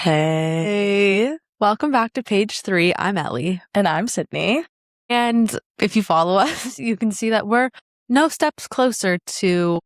Hey, welcome back to page 3. I'm Ellie. And I'm Sydney. And if you follow us, you can see that we're no steps closer to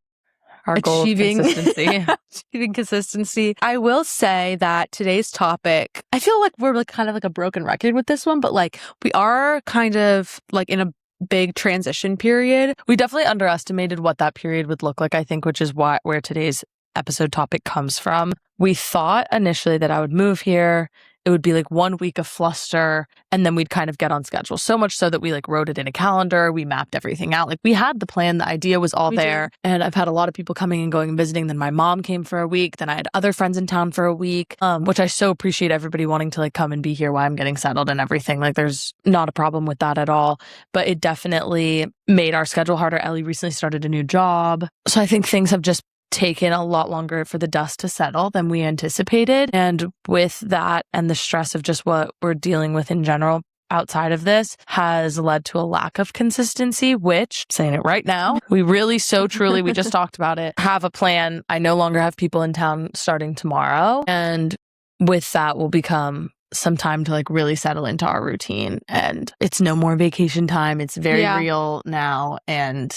Our goal of achieving consistency. achieving consistency. I will say that today's topic, I feel like we're kind of like a broken record with this one, but like we are kind of like in a big transition period. We definitely underestimated what that period would look like, I think, which is where today's episode topic comes from. We thought initially that I would move here. It would be like 1 week of fluster, and then we'd kind of get on schedule. So much so that we like wrote it in a calendar. We mapped everything out. Like we had the plan. The idea was all there. And I've had a lot of people coming and going and visiting. Then my mom came for a week. Then I had other friends in town for a week, which I so appreciate everybody wanting to like come and be here while I'm getting settled and everything. Like there's not a problem with that at all. But it definitely made our schedule harder. Ellie recently started a new job. So I think things have just taken a lot longer for the dust to settle than we anticipated. And with that and the stress of just what we're dealing with in general outside of this has led to a lack of consistency, which, saying it right now, we really so truly, we just talked about it, have a plan. I no longer have people in town starting tomorrow. And with that will become some time to like really settle into our routine. And it's no more vacation time. It's very real now. And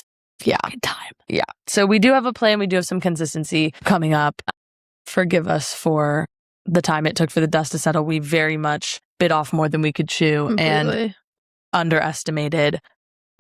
time. Yeah. So we do have a plan. We do have some consistency coming up. Forgive us for the time it took for the dust to settle. We very much bit off more than we could chew and underestimated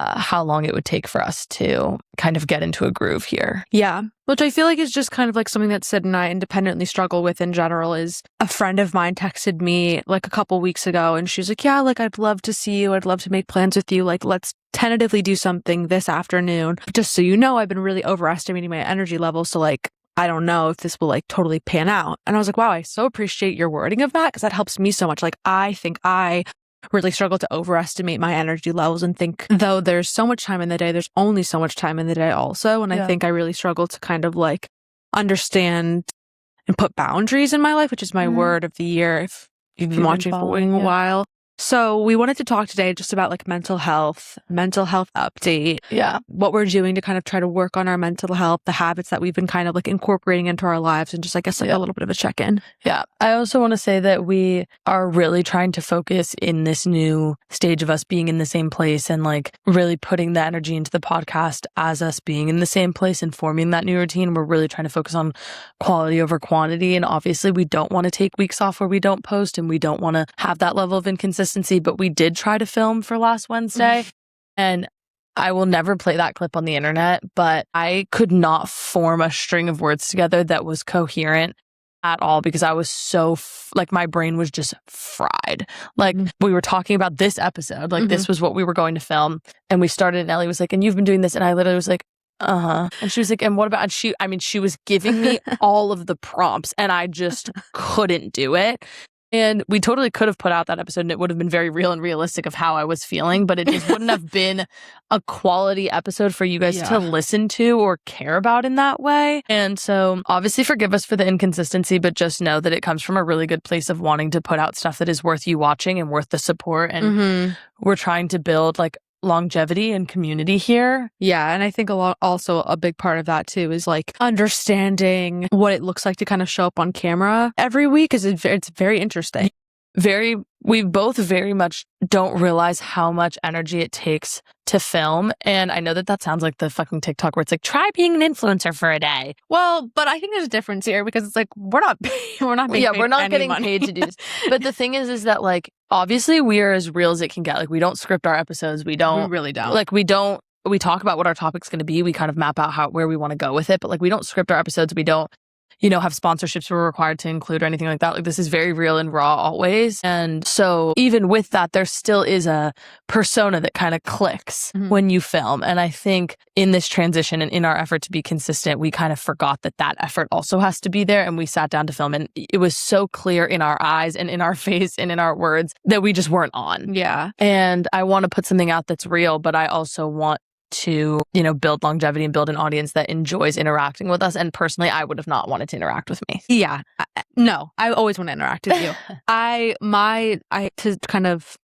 how long it would take for us to kind of get into a groove here. Yeah. Which I feel like is just kind of like something that Syd and I independently struggle with in general. Is a friend of mine texted me like a couple weeks ago and she's like, yeah, like I'd love to see you. I'd love to make plans with you. Like let's tentatively do something this afternoon. Just so you know, I've been really overestimating my energy levels. So like, I don't know if this will like totally pan out. And I was like, wow, I so appreciate your wording of that because that helps me so much. Like I think I really struggle to overestimate my energy levels and think though there's so much time in the day, there's only so much time in the day also. And I think I really struggle to kind of like understand and put boundaries in my life, which is my word of the year if you've been watching for a while. So we wanted to talk today just about like mental health update. Yeah. What we're doing to kind of try to work on our mental health, the habits that we've been kind of like incorporating into our lives, and just I guess like a little bit of a check-in. Yeah. I also want to say that we are really trying to focus in this new stage of us being in the same place and like really putting the energy into the podcast as us being in the same place and forming that new routine. We're really trying to focus on quality over quantity. And obviously we don't want to take weeks off where we don't post and we don't want to have that level of inconsistency. But we did try to film for last Wednesday, and I will never play that clip on the internet, but I could not form a string of words together that was coherent at all because I was so like my brain was just fried. Like we were talking about this episode, like this was what we were going to film, and we started and Ellie was like, and you've been doing this, and I literally was like, and she was like, and what about, and she was giving me all of the prompts and I just couldn't do it. And we totally could have put out that episode and it would have been very real and realistic of how I was feeling, but it just wouldn't have been a quality episode for you guys to listen to or care about in that way. And so obviously forgive us for the inconsistency, but just know that it comes from a really good place of wanting to put out stuff that is worth you watching and worth the support. And we're trying to build like longevity and community here. Yeah, and I think also a big part of that too is like understanding what it looks like to kind of show up on camera every week is it's very interesting. We both very much don't realize how much energy it takes to film. And I know that sounds like the fucking TikTok where it's like, try being an influencer for a day. Well, but I think there's a difference here because it's like, we're not getting paid to do this. But the thing is that like, obviously we are as real as it can get. Like we don't script our episodes. We really don't. Like we talk about what our topic's going to be. We kind of map out where we want to go with it. But like, we don't script our episodes. We don't, have sponsorships we're required to include or anything like that. Like this is very real and raw always. And so even with that, there still is a persona that kind of clicks when you film. And I think in this transition and in our effort to be consistent, we kind of forgot that effort also has to be there. And we sat down to film and it was so clear in our eyes and in our face and in our words that we just weren't on. Yeah. And I want to put something out that's real, but I also want to, build longevity and build an audience that enjoys interacting with us. And personally, I would have not wanted to interact with me. Yeah. No, I always want to interact with you. I to kind of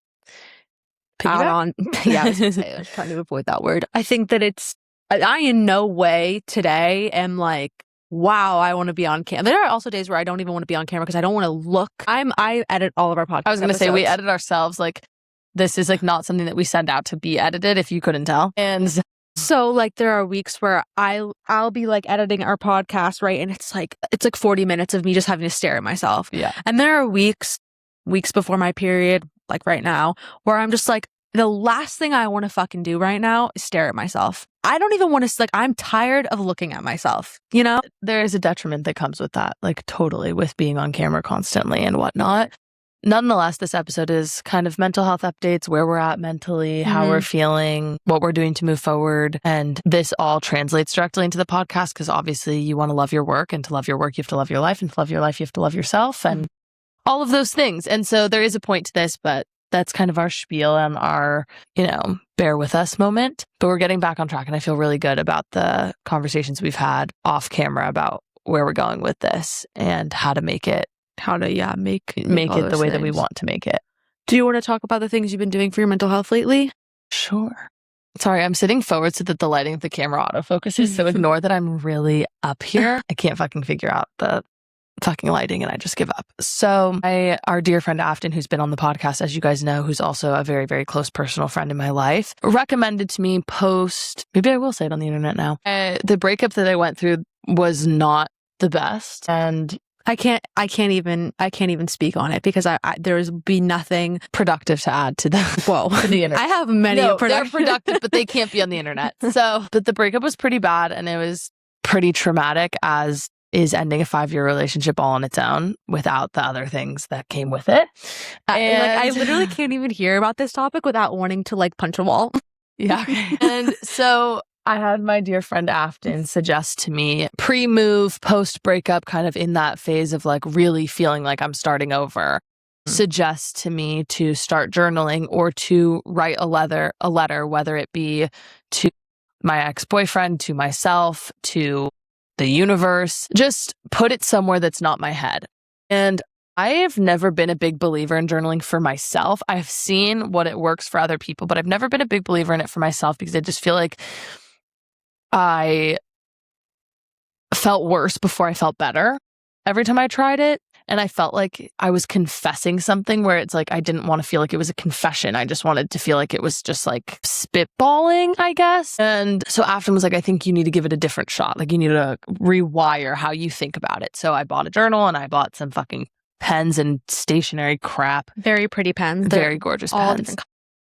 add on. Yeah, I was trying to avoid that word. I think that I in no way today am like wow, I want to be on camera. There are also days where I don't even want to be on camera because I don't want to look. I edit all of our podcasts. I was going to say, we edit ourselves. Like, this is like not something that we send out to be edited, if you couldn't tell. And so like there are weeks where I'll be like editing our podcast, right? And it's like 40 minutes of me just having to stare at myself. Yeah. And there are weeks before my period, like right now, where I'm just like, the last thing I want to fucking do right now is stare at myself. I don't even want to, like, I'm tired of looking at myself, you know? There is a detriment that comes with that, like totally, with being on camera constantly and whatnot. Nonetheless, this episode is kind of mental health updates, where we're at mentally, how we're feeling, what we're doing to move forward. And this all translates directly into the podcast because obviously you want to love your work, and to love your work, you have to love your life, and to love your life, you have to love yourself and all of those things. And so there is a point to this, but that's kind of our spiel and our, bear with us moment. But we're getting back on track, and I feel really good about the conversations we've had off camera about where we're going with this and how to make it. Make it the way that we want to make it. Do you want to talk about the things you've been doing for your mental health lately? Sure. Sorry, I'm sitting forward so that the lighting of the camera autofocuses. So ignore that I'm really up here. I can't fucking figure out the fucking lighting and I just give up. So our dear friend Afton, who's been on the podcast, as you guys know, who's also a very, very close personal friend in my life, recommended to me maybe I will say it on the internet now. The breakup that I went through was not the best. And I can't even speak on it because there's be nothing productive to add to the to the internet. I have many they're productive, but they can't be on the internet. But the breakup was pretty bad and it was pretty traumatic, as is ending a 5-year relationship all on its own without the other things that came with it. And I literally can't even hear about this topic without wanting to like punch a wall. Yeah. And so I had my dear friend Afton suggest to me pre-move, post-breakup, kind of in that phase of like really feeling like I'm starting over, suggest to me to start journaling or to write a letter, whether it be to my ex-boyfriend, to myself, to the universe, just put it somewhere that's not my head. And I have never been a big believer in journaling for myself. I've seen what it works for other people, but I've never been a big believer in it for myself because I just feel like I felt worse before I felt better every time I tried it. And I felt like I was confessing something where it's like I didn't want to feel like it was a confession. I just wanted to feel like it was just like spitballing, I guess. And so Afton was like, I think you need to give it a different shot. Like you need to rewire how you think about it. So I bought a journal and I bought some fucking pens and stationery crap. Very pretty pens. Very gorgeous pens.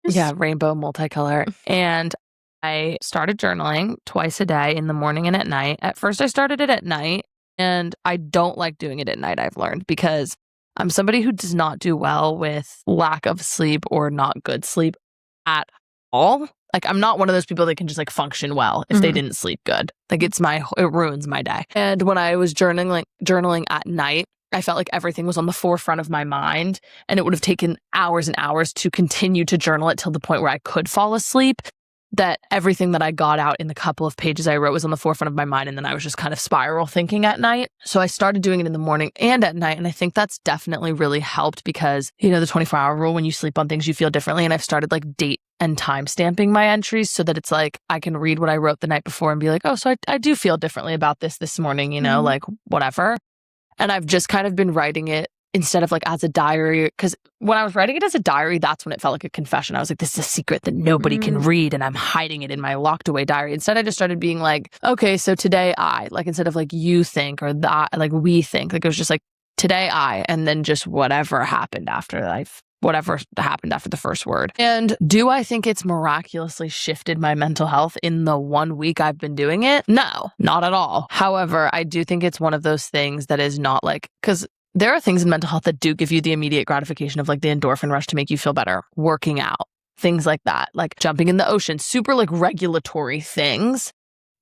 Yeah, rainbow multicolor. And I started journaling twice a day, in the morning and at night. At first I started it at night. And I don't like doing it at night, I've learned, because I'm somebody who does not do well with lack of sleep or not good sleep at all. Like, I'm not one of those people that can just like function well if they didn't sleep good. Like, it ruins my day. And when I was journaling at night, I felt like everything was on the forefront of my mind, and it would have taken hours and hours to continue to journal it till the point where I could fall asleep. That everything that I got out in the couple of pages I wrote was on the forefront of my mind, and then I was just kind of spiral thinking at night. So I started doing it in the morning and at night, and I think that's definitely really helped because, the 24-hour rule, when you sleep on things, you feel differently, and I've started like date and time stamping my entries so that it's like I can read what I wrote the night before and be like, oh, so I do feel differently about this morning, like whatever. And I've just kind of been writing it instead of like as a diary, because when I was writing it as a diary, that's when it felt like a confession. I was like, this is a secret that nobody can read, and I'm hiding it in my locked away diary. Instead, I just started being like, okay, so today instead of like you think or that, like we think, like it was just like today and then just whatever happened after the first word. And do I think it's miraculously shifted my mental health in the 1 week I've been doing it? No, not at all. However, I do think it's one of those things that is not like, because there are things in mental health that do give you the immediate gratification of like the endorphin rush to make you feel better, working out, things like that, like jumping in the ocean, super like regulatory things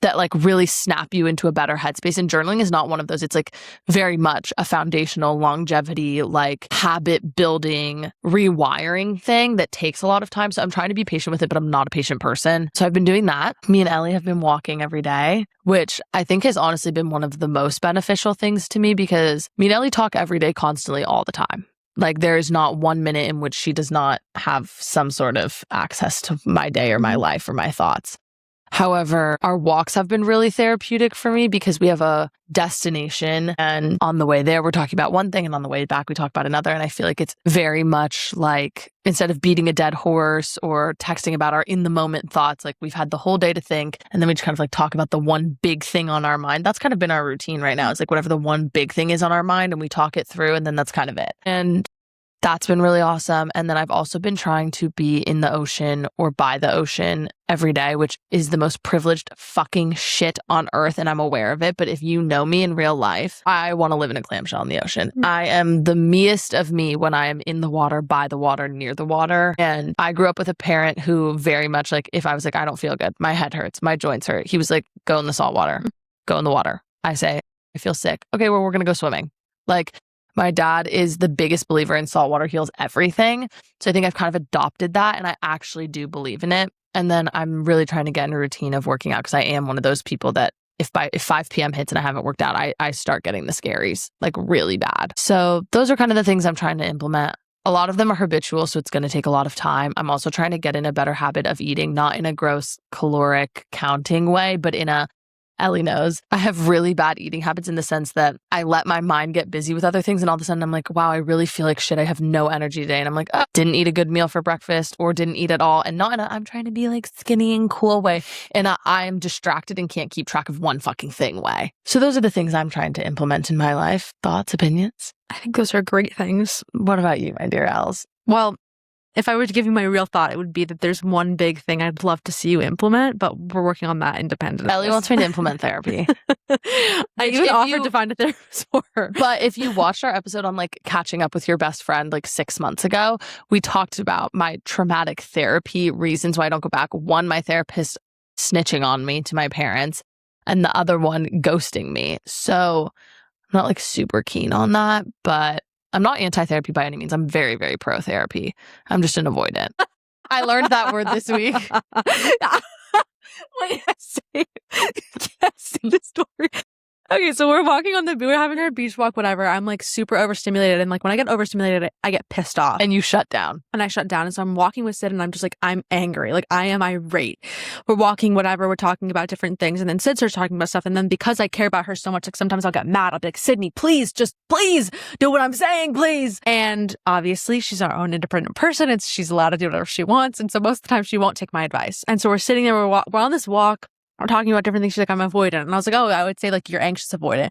that like really snap you into a better headspace. And journaling is not one of those. It's like very much a foundational longevity, like habit building, rewiring thing that takes a lot of time. So I'm trying to be patient with it, but I'm not a patient person. So I've been doing that. Me and Ellie have been walking every day, which I think has honestly been one of the most beneficial things to me because me and Ellie talk every day, constantly, all the time. Like there is not 1 minute in which she does not have some sort of access to my day or my life or my thoughts. However, our walks have been really therapeutic for me because we have a destination, and on the way there, we're talking about one thing, and on the way back, we talk about another. And I feel like it's very much like, instead of beating a dead horse or texting about our in the moment thoughts, like we've had the whole day to think, and then we just kind of like talk about the one big thing on our mind. That's kind of been our routine right now. It's like whatever the one big thing is on our mind, and we talk it through, and then that's kind of it. And that's been really awesome. And then I've also been trying to be in the ocean or by the ocean every day, which is the most privileged fucking shit on earth. And I'm aware of it. But if you know me in real life, I want to live in a clamshell in the ocean. I am the meest of me when I am in the water, by the water, near the water. And I grew up with a parent who very much like, if I was like, I don't feel good, my head hurts, my joints hurt, he was like, go in the salt water, go in the water. I say, I feel sick. Okay, well, we're going to go swimming. Like, my dad is the biggest believer in saltwater heals everything. So I think I've kind of adopted that, and I actually do believe in it. And then I'm really trying to get in a routine of working out because I am one of those people that if 5 p.m. hits and I haven't worked out, I start getting the scaries, like really bad. So those are kind of the things I'm trying to implement. A lot of them are habitual, so it's going to take a lot of time. I'm also trying to get in a better habit of eating, not in a gross caloric counting way, but in a Ellie knows I have really bad eating habits in the sense that I let my mind get busy with other things, and all of a sudden I'm like, wow, I really feel like shit. I have no energy today. And I'm like, oh, didn't eat a good meal for breakfast or didn't eat at all. And not in a, I'm trying to be like skinny and cool way. And I'm distracted and can't keep track of one fucking thing way. So those are the things I'm trying to implement in my life. Thoughts, opinions? I think those are great things. What about you, my dear Els? Well, if I were to give you my real thought, it would be that there's one big thing I'd love to see you implement, but we're working on that independently. Ellie wants me to implement therapy. I even offered to find a therapist for her. But if you watched our episode on like catching up with your best friend like 6 months ago, we talked about my traumatic therapy reasons why I don't go back. One, my therapist snitching on me to my parents, and the other one ghosting me. So I'm not like super keen on that, but I'm not anti-therapy by any means. I'm very, very pro-therapy. I'm just an avoidant. I learned that word this week. Wait, I say the story. Okay, so we're walking on the beach. We're having our beach walk, whatever. I'm like super overstimulated. And like when I get overstimulated, I get pissed off. And you shut down. And I shut down. And so I'm walking with Syd and I'm just like, I'm angry. Like I am irate. We're walking, whatever. We're talking about different things. And then Syd starts talking about stuff. And then because I care about her so much, like sometimes I'll get mad. I'll be like, Sydney, please, just please do what I'm saying, please. And obviously she's our own independent person. She's allowed to do whatever she wants. And so most of the time she won't take my advice. And so we're sitting there, we're on this walk. We're talking about different things. She's like, I'm avoidant. And I was like, oh, I would say like you're anxious avoidant.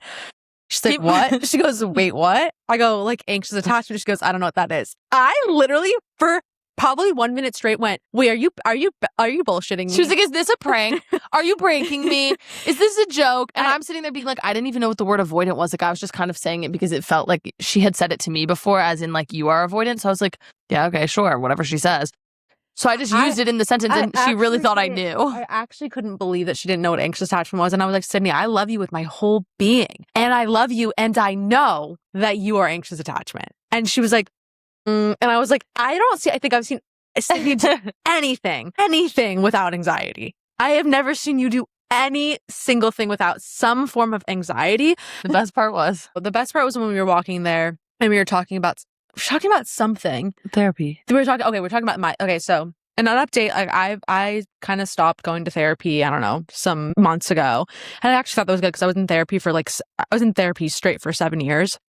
She's like, what? She goes, wait, what? I go, like anxious attachment. She goes, I don't know what that is. I literally for probably 1 minute straight went, wait, are you bullshitting me? She was like, is this a prank? Are you pranking me? Is this a joke? And I'm sitting there being like, I didn't even know what the word avoidant was. Like I was just kind of saying it because it felt like she had said it to me before, as in like, you are avoidant. So I was like, yeah, okay, sure, whatever she says. So I just used it in the sentence, and she really thought I knew. I actually couldn't believe that she didn't know what anxious attachment was. And I was like, Sydney, I love you with my whole being. And I love you, and I know that you are anxious attachment. And she was like, and I was like, I think I've seen Sydney do anything without anxiety. I have never seen you do any single thing without some form of anxiety. The best part was when we were walking there and we were talking about something. Therapy. We're talking about so in an update, like I kind of stopped going to therapy, I don't know, some months ago. And I actually thought that was good because I was in therapy straight for 7 years.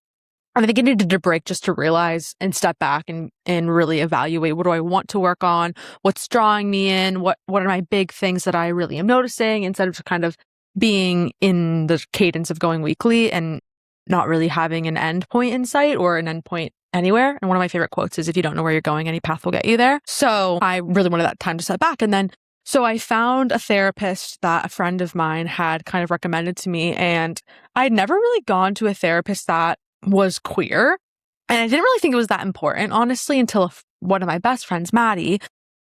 And I think I needed a break just to realize and step back and really evaluate, what do I want to work on? What's drawing me in? What are my big things that I really am noticing, instead of kind of being in the cadence of going weekly and not really having an end point in sight or an end point anywhere. And one of my favorite quotes is, if you don't know where you're going, any path will get you there. So I really wanted that time to step back. And then, so I found a therapist that a friend of mine had kind of recommended to me. And I'd never really gone to a therapist that was queer. And I didn't really think it was that important, honestly, until one of my best friends, Maddie,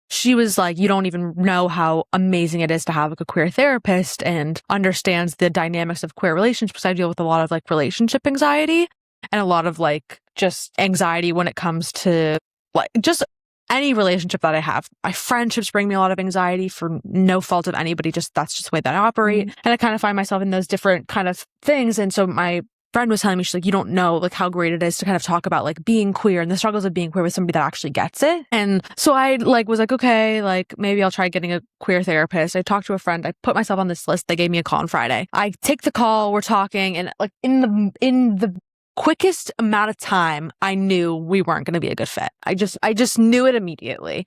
she was like, you don't even know how amazing it is to have like a queer therapist and understands the dynamics of queer relationships. I deal with a lot of like relationship anxiety and a lot of like just anxiety when it comes to like just any relationship that I have. My friendships bring me a lot of anxiety for no fault of anybody. Just that's just the way that I operate. And I kind of find myself in those different kind of things. And so my friend was telling me, she's like, you don't know like how great it is to kind of talk about like being queer and the struggles of being queer with somebody that actually gets it. And so I like was like, okay, like maybe I'll try getting a queer therapist. I talked to a friend. I put myself on this list. They gave me a call on Friday. I take the call. We're talking, and like in the quickest amount of time, I knew we weren't going to be a good fit. I just knew it immediately.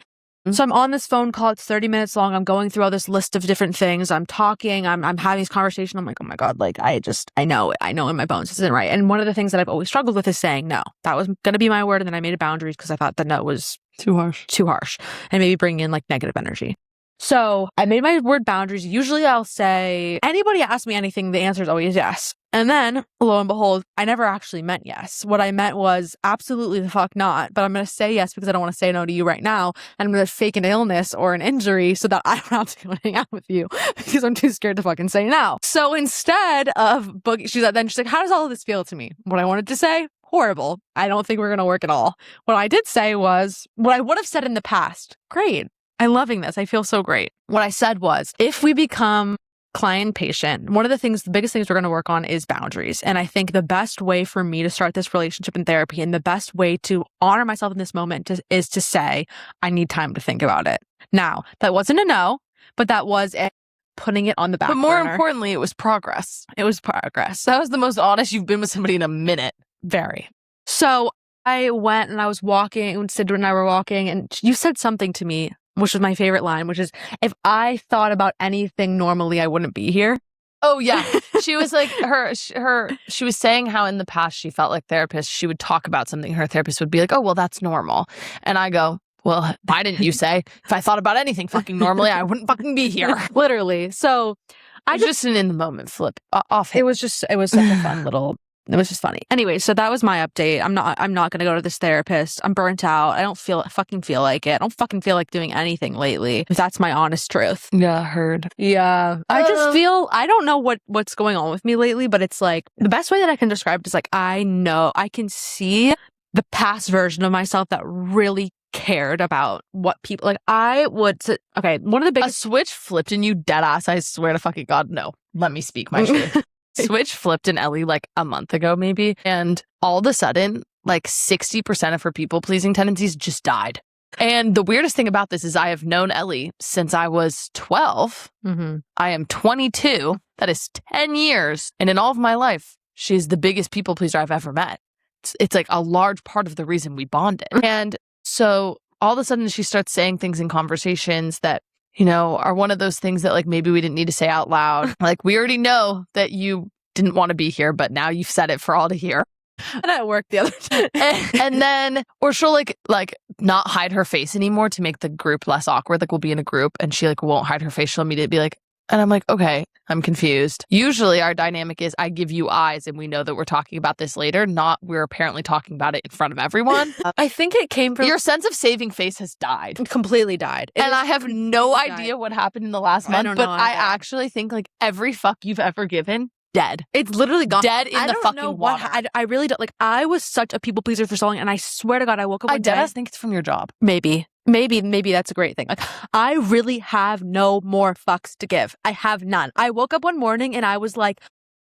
So I'm on this phone call. It's 30 minutes long. I'm going through all this list of different things. I'm talking. I'm having this conversation. I'm like, oh my God, like I know it. I know in my bones this isn't right. And one of the things that I've always struggled with is saying no. That was going to be my word. And then I made a boundaries because I thought the no was Too harsh. and maybe bringing in like negative energy. So I made my word boundaries. Usually I'll say, anybody ask me anything, the answer is always yes. And then, lo and behold, I never actually meant yes. What I meant was absolutely the fuck not. But I'm going to say yes because I don't want to say no to you right now. And I'm going to fake an illness or an injury so that I don't have to go hang out with you because I'm too scared to fucking say no. So instead of she's like, how does all of this feel to me? What I wanted to say, horrible. I don't think we're going to work at all. What I did say was what I would have said in the past. Great. I'm loving this. I feel so great. What I said was, if we become client patient, one of the biggest things we're going to work on is boundaries. And I think the best way for me to start this relationship in therapy and the best way to honor myself in this moment is to say, I need time to think about it. Now, that wasn't a no, but that was putting it on the back But more burner. importantly, it was progress. It was progress. That was the most honest you've been with somebody in a minute. Very. So I went and I was walking, and Syd and I were walking, and you said something to me, which was my favorite line, which is, if I thought about anything normally, I wouldn't be here. Oh, yeah. She was like, she was saying how in the past she felt like therapists, she would talk about something. Her therapist would be like, oh, well, that's normal. And I go, well, why didn't you say, if I thought about anything fucking normally, I wouldn't fucking be here. Literally. So I just an in the moment flip off. It was such a fun little. It was just funny. Anyway, so that was my update. I'm not going to go to this therapist. I'm burnt out. I don't fucking feel like it. I don't fucking feel like doing anything lately. If that's my honest truth. Yeah, heard. Yeah. I just feel, I don't know what's going on with me lately, but it's like, the best way that I can describe it is like, I know, I can see the past version of myself that really cared about what people, like I would, okay, one of the biggest. A switch flipped in you, dead ass. I swear to fucking God, no. Let me speak my truth. Switch flipped in Ellie like a month ago, maybe. And all of a sudden, like 60% of her people-pleasing tendencies just died. And the weirdest thing about this is I have known Ellie since I was 12. Mm-hmm. I am 22. That is 10 years. And in all of my life, she's the biggest people-pleaser I've ever met. It's like a large part of the reason we bonded. And so all of a sudden, she starts saying things in conversations that, you know, are one of those things that like maybe we didn't need to say out loud. Like, we already know that you didn't want to be here, but now you've said it for all to hear. And I worked the other day. and then, or she'll like not hide her face anymore to make the group less awkward. Like, we'll be in a group and she like won't hide her face. She'll immediately be like, and I'm like, okay, I'm confused. Usually our dynamic is I give you eyes and we know that we're talking about this later, not we're apparently talking about it in front of everyone. I think it came from... Your sense of saving face has died. Completely died. And I have no idea what happened in the last month, but I actually think like every fuck you've ever given, dead. It's literally gone. Dead in the fucking water. I really don't, like, I was such a people pleaser for so long, and I swear to God, I woke up one day. I think it's from your job. Maybe that's a great thing. Like, I really have no more fucks to give. I have none. I woke up one morning and I was like,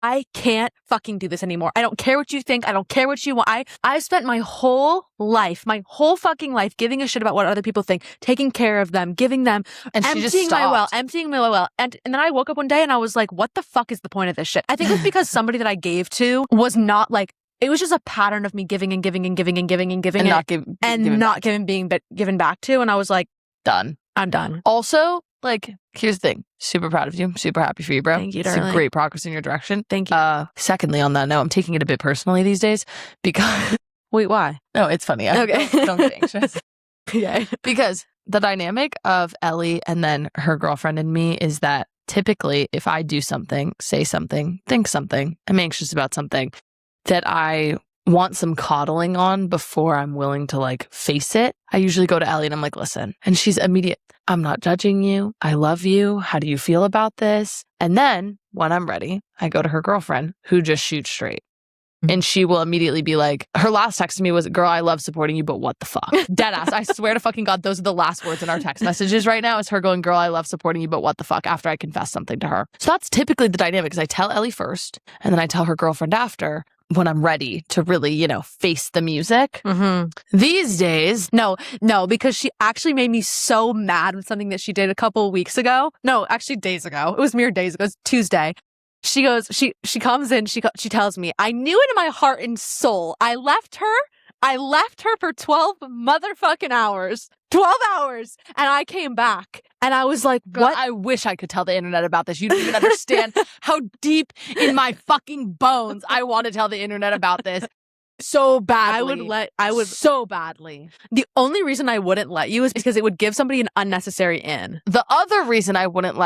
I can't fucking do this anymore. I don't care what you think. I don't care what you want. I spent my whole fucking life giving a shit about what other people think, taking care of them, giving them, and emptying my well. And then I woke up one day and I was like, what the fuck is the point of this shit? I think it's because somebody that I gave to was not like, it was just a pattern of me giving and giving and giving and giving and giving and not being given back to. And I was like, done. I'm done. Also, like, here's the thing. Super proud of you. I'm super happy for you, bro. Thank you, darling. It's a great progress in your direction. Thank you. Secondly, on that note, I'm taking it a bit personally these days because... Wait, why? No, it's funny. Okay. Don't get anxious. Yeah. Because the dynamic of Ellie and then her girlfriend and me is that typically if I do something, say something, think something, I'm anxious about something that I want some coddling on before I'm willing to like face it, I usually go to Ellie and I'm like, listen. And she's immediate. I'm not judging you. I love you. How do you feel about this? And then when I'm ready, I go to her girlfriend who just shoots straight. Mm-hmm. And she will immediately be like, her last text to me was, girl, I love supporting you, but what the fuck? Deadass. I swear to fucking God, those are the last words in our text messages right now is her going, girl, I love supporting you, but what the fuck? After I confess something to her. So that's typically the dynamic because I tell Ellie first and then I tell her girlfriend after. when I'm ready to really, face the music. These days, No, because she actually made me so mad with something that she did a couple of weeks ago. No, actually days ago. It was mere days ago. It was Tuesday. She goes, she comes in, she tells me, I knew it in my heart and soul. I left her for 12 motherfucking hours. 12 hours. And I came back and I was like, God, what? I wish I could tell the internet about this. You don't even understand how deep in my fucking bones I want to tell the internet about this. So badly. I would so badly. The only reason I wouldn't let you is because it would give somebody an unnecessary in. The other reason I wouldn't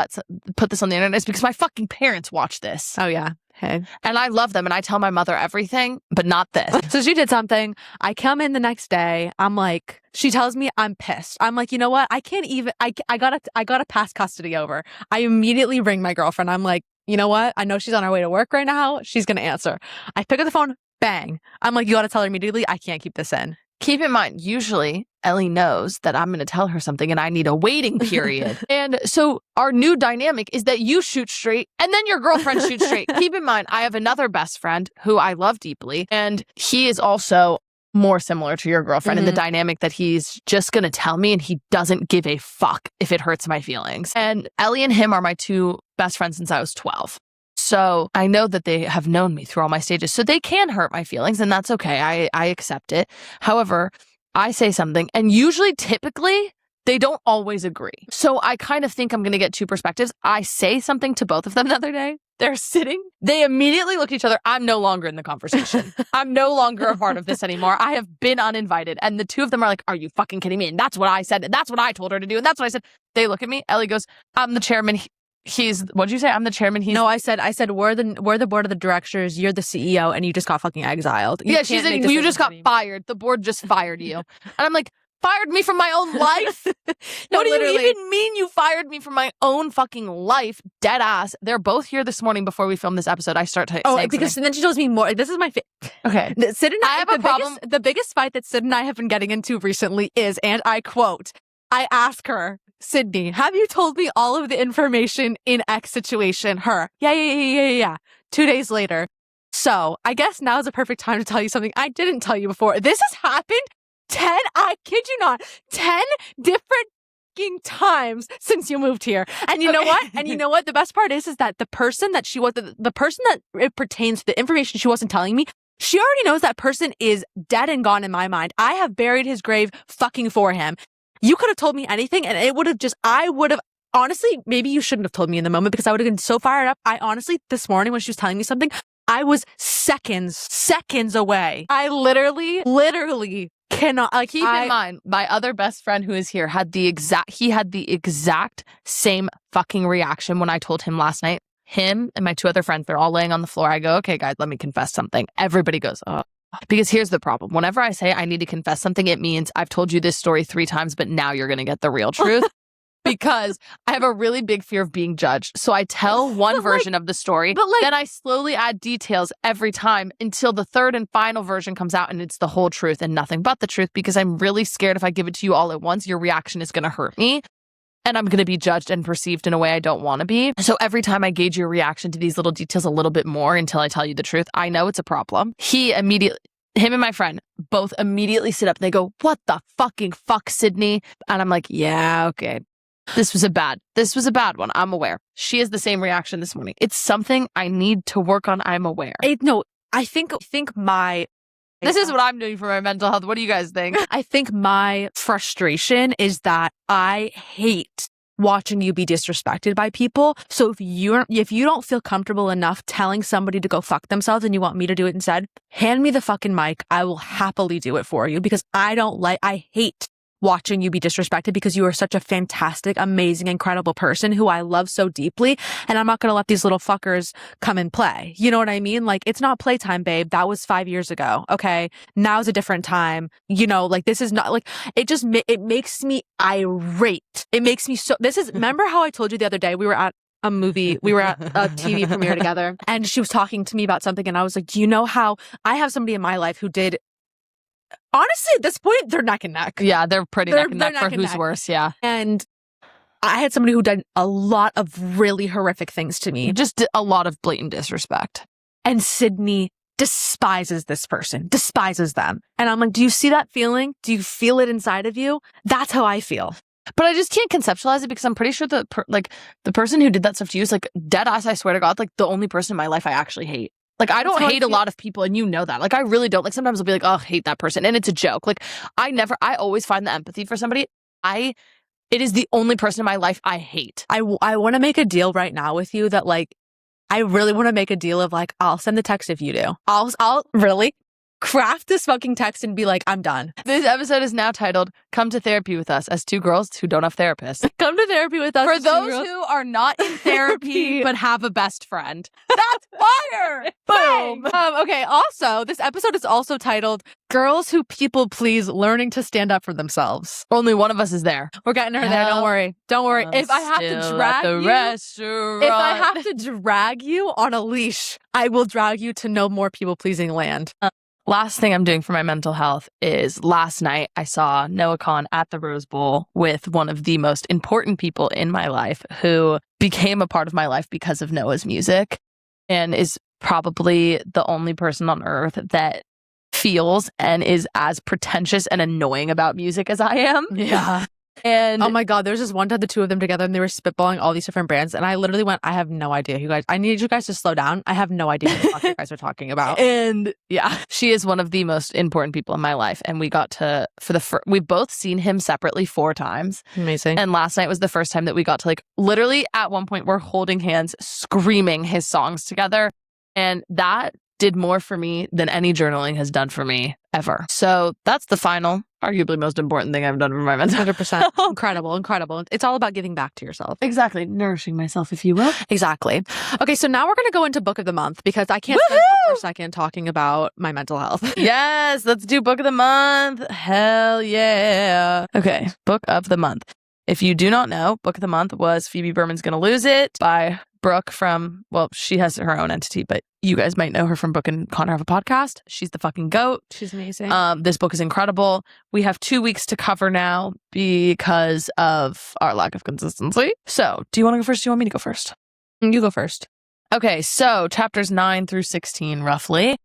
put this on the internet is because my fucking parents watch this. Oh yeah. Hey. And I love them and I tell my mother everything, but not this. So she did something. I come in the next day. I'm like, she tells me I'm pissed. I'm like, you know what? I can't even, I gotta pass custody over. I immediately ring my girlfriend. I'm like, you know what? I know she's on her way to work right now. She's going to answer. I pick up the phone. Bang. I'm like, you got to tell her immediately. I can't keep this in. Keep in mind, usually Ellie knows that I'm going to tell her something and I need a waiting period. And so our new dynamic is that you shoot straight and then your girlfriend shoots straight. Keep in mind, I have another best friend who I love deeply, and he is also more similar to your girlfriend in the dynamic that he's just going to tell me and he doesn't give a fuck if it hurts my feelings. And Ellie and him are my two best friends since I was 12. So I know that they have known me through all my stages. So they can hurt my feelings and that's okay. I accept it. However, I say something and usually, typically, they don't always agree. So I kind of think I'm going to get two perspectives. I say something to both of them the other day. They're sitting. They immediately look at each other. I'm no longer in the conversation. I'm no longer a part of this anymore. I have been uninvited. And the two of them are like, are you fucking kidding me? And that's what I said. And that's what I told her to do. And that's what I said. They look at me. Ellie goes, I'm the chairman. What'd you say? I'm the chairman. No, I said we're the board of the directors. You're the CEO, and you just got fucking exiled. She's like, you just got fired. The board just fired you. And I'm like, fired me from my own life? No, what do literally. you even mean you fired me from my own fucking life? Dead ass. They're both here this morning before we film this episode. I start to say because and then she tells me more. This is my okay. Syd and I have a problem. The biggest fight that Syd and I have been getting into recently is, and I quote, I ask her, Sydney, have you told me all of the information in X situation? Her, yeah. 2 days later. So I guess now is a perfect time to tell you something I didn't tell you before. This has happened 10, I kid you not, 10 different times since you moved here. And you know what? And you know what? The best part is that the person that she was, the person that it pertains to, the information she wasn't telling me, she already knows that person is dead and gone in my mind. I have buried his grave fucking for him. You could have told me anything and it would have honestly, maybe you shouldn't have told me in the moment because I would have been so fired up. I honestly, this morning when she was telling me something, I was seconds away. I literally cannot. Like, keep in mind, my other best friend who is here had the exact same fucking reaction when I told him last night. Him and my two other friends, they're all laying on the floor. I go, okay, guys, let me confess something. Everybody goes, oh. Because here's the problem. Whenever I say I need to confess something, it means I've told you this story 3 times, but now you're going to get the real truth. Because I have a really big fear of being judged. So I tell one version of the story, then I slowly add details every time until the third and final version comes out and it's the whole truth and nothing but the truth, because I'm really scared if I give it to you all at once, your reaction is going to hurt me. And I'm going to be judged and perceived in a way I don't want to be. So every time I gauge your reaction to these little details a little bit more until I tell you the truth, I know it's a problem. Him and my friend both immediately sit up and they go, what the fucking fuck, Sydney? And I'm like, yeah, okay. This was a bad one. I'm aware. She has the same reaction this morning. It's something I need to work on. I'm aware. I think this is what I'm doing for my mental health. What do you guys think? I think my frustration is that I hate watching you be disrespected by people. So if you don't feel comfortable enough telling somebody to go fuck themselves and you want me to do it instead, hand me the fucking mic. I will happily do it for you because I hate watching you be disrespected because you are such a fantastic, amazing, incredible person who I love so deeply. And I'm not going to let these little fuckers come and play. You know what I mean? Like, it's not playtime, babe. That was 5 years ago. Okay. Now's a different time. You know, like, this is not like, it makes me irate. It makes me remember how I told you the other day we were at a TV premiere together and she was talking to me about something and I was like, do you know how I have somebody in my life who did, honestly, at this point, they're neck and neck. Yeah, they're pretty neck and neck for who's worse, yeah. And I had somebody who did a lot of really horrific things to me. Just a lot of blatant disrespect. And Sydney despises this person, despises them. And I'm like, do you see that feeling? Do you feel it inside of you? That's how I feel. But I just can't conceptualize it because I'm pretty sure the person who did that stuff to you is like dead ass. I swear to God, like the only person in my life I actually hate. Like I don't hate a lot of people, and you know that. Like I really don't. Like sometimes I'll be like, oh, I hate that person, and it's a joke. Like I always find the empathy for somebody. It is the only person in my life I hate. I want to make a deal right now with you that like, I really want to make a deal of like, I'll send the text if you do. I'll really craft this fucking text and be like, I'm done. This episode is now titled "Come to Therapy with Us" as two girls who don't have therapists. Come to therapy with us. For those who are not in therapy but have a best friend. That's fire! Boom. Okay. Also, this episode is also titled "Girls Who People Please Learning to Stand Up for Themselves." Only one of us is there. We're getting her there. Don't worry. Don't worry. If I have to drag you, if I have to drag you on a leash, I will drag you to no more people pleasing land. Last thing I'm doing for my mental health is last night I saw Noah Kahn at the Rose Bowl with one of the most important people in my life who became a part of my life because of Noah's music and is probably the only person on earth that feels and is as pretentious and annoying about music as I am. Yeah. And oh my God, there's this one time the two of them together and they were spitballing all these different brands. And I literally went, I have no idea you guys, I need you guys to slow down. I have no idea what the fuck you guys are talking about. And yeah, she is one of the most important people in my life. And we got to, we've both seen him separately 4 times. Amazing. And last night was the first time that we got to like, literally at one point we're holding hands, screaming his songs together. And that did more for me than any journaling has done for me ever. So that's the final, arguably most important thing I've done for my mental 100%. Incredible. It's all about giving back to yourself. Exactly. Nourishing myself, if you will. Exactly. Okay, so now we're going to go into book of the month because I can't spend one more second talking about my mental health. Yes, let's do book of the month. Hell yeah. Okay, book of the month. If you do not know, book of the month was Phoebe Berman's Gonna Lose It by Brooke from, well, she has her own entity, but you guys might know her from Brooke and Connor have a podcast. She's the fucking GOAT. She's amazing. This book is incredible. We have 2 weeks to cover now because of our lack of consistency. So, do you want to go first? Do you want me to go first? You go first. Okay, so chapters 9 through 16, roughly.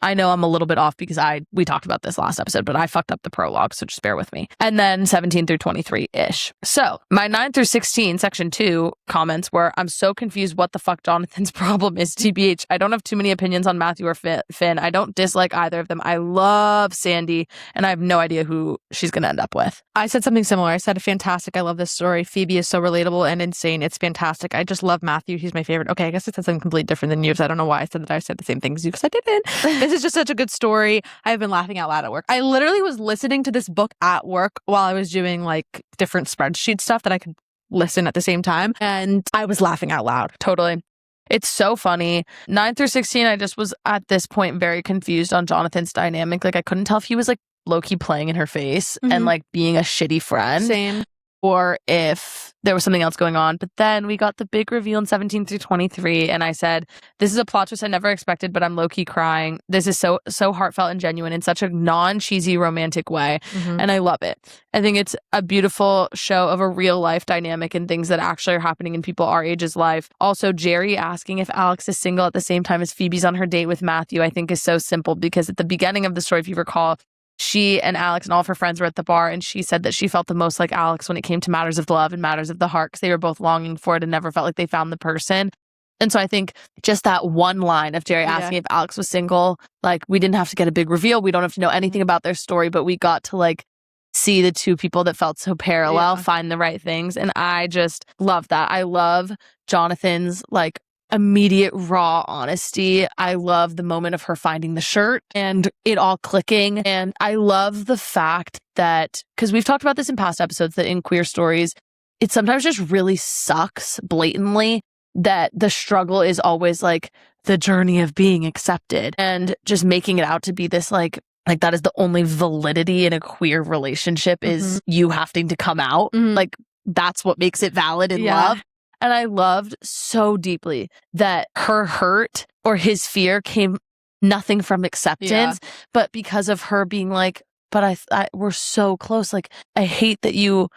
I know I'm a little bit off because we talked about this last episode, but I fucked up the prologue, so just bear with me. And then 17 through 23-ish. So my 9 through 16, section 2 comments were, I'm so confused what the fuck Jonathan's problem is, TBH. I don't have too many opinions on Matthew or Finn. I don't dislike either of them. I love Sandy, and I have no idea who she's going to end up with. I said something similar. I said, fantastic. I love this story. Phoebe is so relatable and insane. It's fantastic. I just love Matthew. He's my favorite. Okay, I guess it said something completely different than you, so I don't know why I said that I said the same thing as you, because I didn't. This is just such a good story. I've been laughing out loud at work. I literally was listening to this book at work while I was doing like different spreadsheet stuff that I could listen at the same time. And I was laughing out loud. Totally. It's so funny. 9 through 16, I just was at this point very confused on Jonathan's dynamic. Like I couldn't tell if he was like low-key playing in her face and like being a shitty friend. Same. Or if there was something else going on. But then we got the big reveal in 17 through 23. And I said, this is a plot twist I never expected, but I'm low-key crying. This is so heartfelt and genuine in such a non-cheesy romantic way. And I love it. I think it's a beautiful show of a real life dynamic and things that actually are happening in people our age's life. Also, Jerry asking if Alex is single at the same time as Phoebe's on her date with Matthew, I think is so simple because at the beginning of the story, if you recall, she and Alex and all of her friends were at the bar, and she said that she felt the most like Alex when it came to matters of love and matters of the heart because they were both longing for it and never felt like they found the person. And so I think just that one line of Jerry asking if Alex was single, like we didn't have to get a big reveal. We don't have to know anything about their story, but we got to like see the two people that felt so parallel find the right things. And I just love that. I love Jonathan's like immediate raw honesty. I love the moment of her finding the shirt and it all clicking. And I love the fact that, because we've talked about this in past episodes, that in queer stories, it sometimes just really sucks blatantly that the struggle is always like the journey of being accepted and just making it out to be this like that is the only validity in a queer relationship is you having to come out. Like that's what makes it valid in love. And I loved so deeply that her hurt or his fear came nothing from acceptance, but because of her being like, but we're so close. Like, I hate that you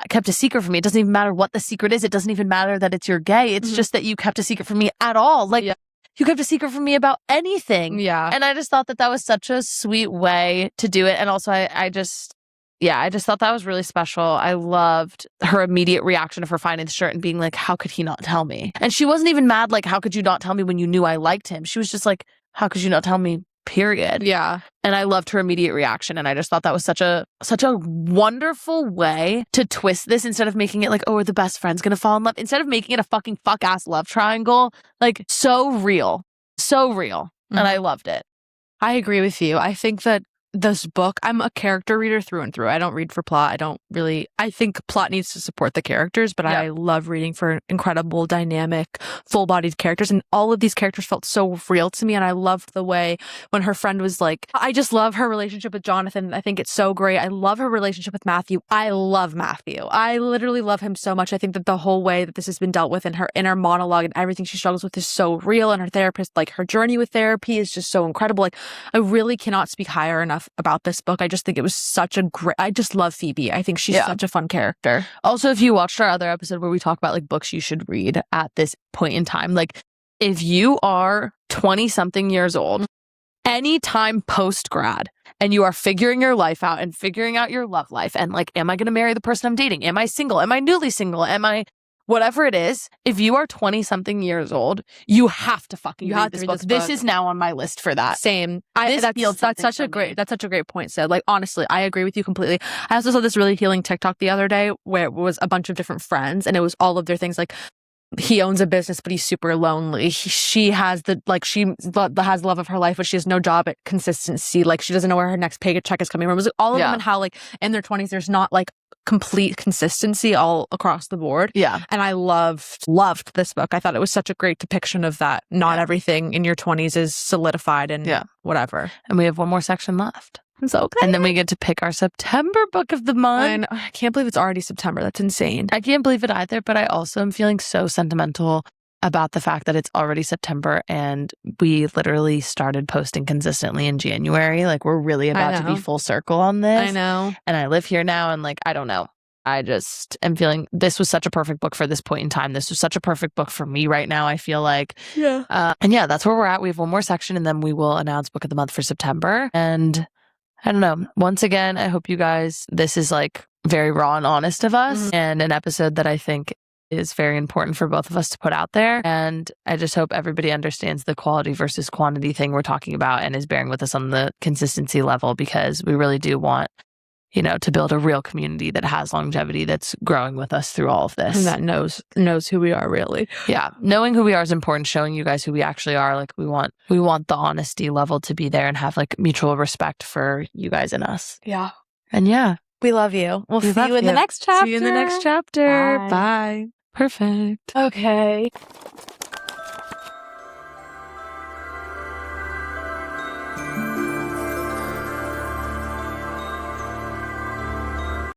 kept a secret from me. It doesn't even matter what the secret is. It doesn't even matter that it's you're gay. It's just that you kept a secret from me at all. Like, you kept a secret from me about anything. Yeah. And I just thought that was such a sweet way to do it. And also I just thought that was really special. I loved her immediate reaction of her finding the shirt and being like, how could he not tell me? And she wasn't even mad, like, how could you not tell me when you knew I liked him? She was just like, how could you not tell me? Period. Yeah. And I loved her immediate reaction. And I just thought that was such a wonderful way to twist this, instead of making it like, oh, are the best friends gonna fall in love? Instead of making it a fucking fuck ass love triangle, like so real. So real. Mm-hmm. And I loved it. I agree with you. I think that this book, I'm a character reader through and through. I don't read for plot. I think plot needs to support the characters, but I love reading for incredible, dynamic, full-bodied characters. And all of these characters felt so real to me. And I loved the way when her friend was like, I just love her relationship with Jonathan. I think it's so great. I love her relationship with Matthew. I love Matthew. I literally love him so much. I think that the whole way that this has been dealt with in her inner monologue and everything she struggles with is so real. And her therapist, like her journey with therapy is just so incredible. Like, I really cannot speak higher enough about this book. I just think it was such a great, I just love Phoebe. I think she's such a fun character. Also, if you watched our other episode where we talk about like books you should read at this point in time, like if you are 20 something years old, anytime post grad, and you are figuring your life out and figuring out your love life and like, am I going to marry the person I'm dating? Am I single? Am I newly single? Am I whatever it is? If you are 20 something years old, you have to fucking read this book. This is now on my list for that. Same. That's such a great point, Syd. Like, honestly, I agree with you completely. I also saw this really healing TikTok the other day where it was a bunch of different friends and it was all of their things. Like, he owns a business, but he's super lonely. She has the love of her life, but she has no job at consistency. Like, she doesn't know where her next paycheck is coming from. It was all of them, and how like in their 20s, there's not like complete consistency all across the board. Yeah. And I loved this book. I thought it was such a great depiction of that. Not everything in your 20s is solidified and whatever. And we have one more section left. It's okay. And then we get to pick our September book of the month. I can't believe it's already September. That's insane. I can't believe it either, but I also am feeling so sentimental about the fact that it's already September and we literally started posting consistently in January. Like, we're really about to be full circle on this. I know. And I live here now and like, I don't know. I just am feeling this was such a perfect book for this point in time. This was such a perfect book for me right now, I feel like. Yeah. And yeah, that's where we're at. We have one more section and then we will announce book of the month for September. And I don't know. Once again, I hope you guys, this is like very raw and honest of us and an episode that I think is very important for both of us to put out there. And I just hope everybody understands the quality versus quantity thing we're talking about and is bearing with us on the consistency level, because we really do want, you know, to build a real community that has longevity, that's growing with us through all of this. And that knows who we are, really. Yeah. Knowing who we are is important. Showing you guys who we actually are. Like, we want the honesty level to be there and have like mutual respect for you guys and us. Yeah. And yeah. We love you. We'll see you in the next chapter. See you in the next chapter. Bye. Bye. Perfect. Okay.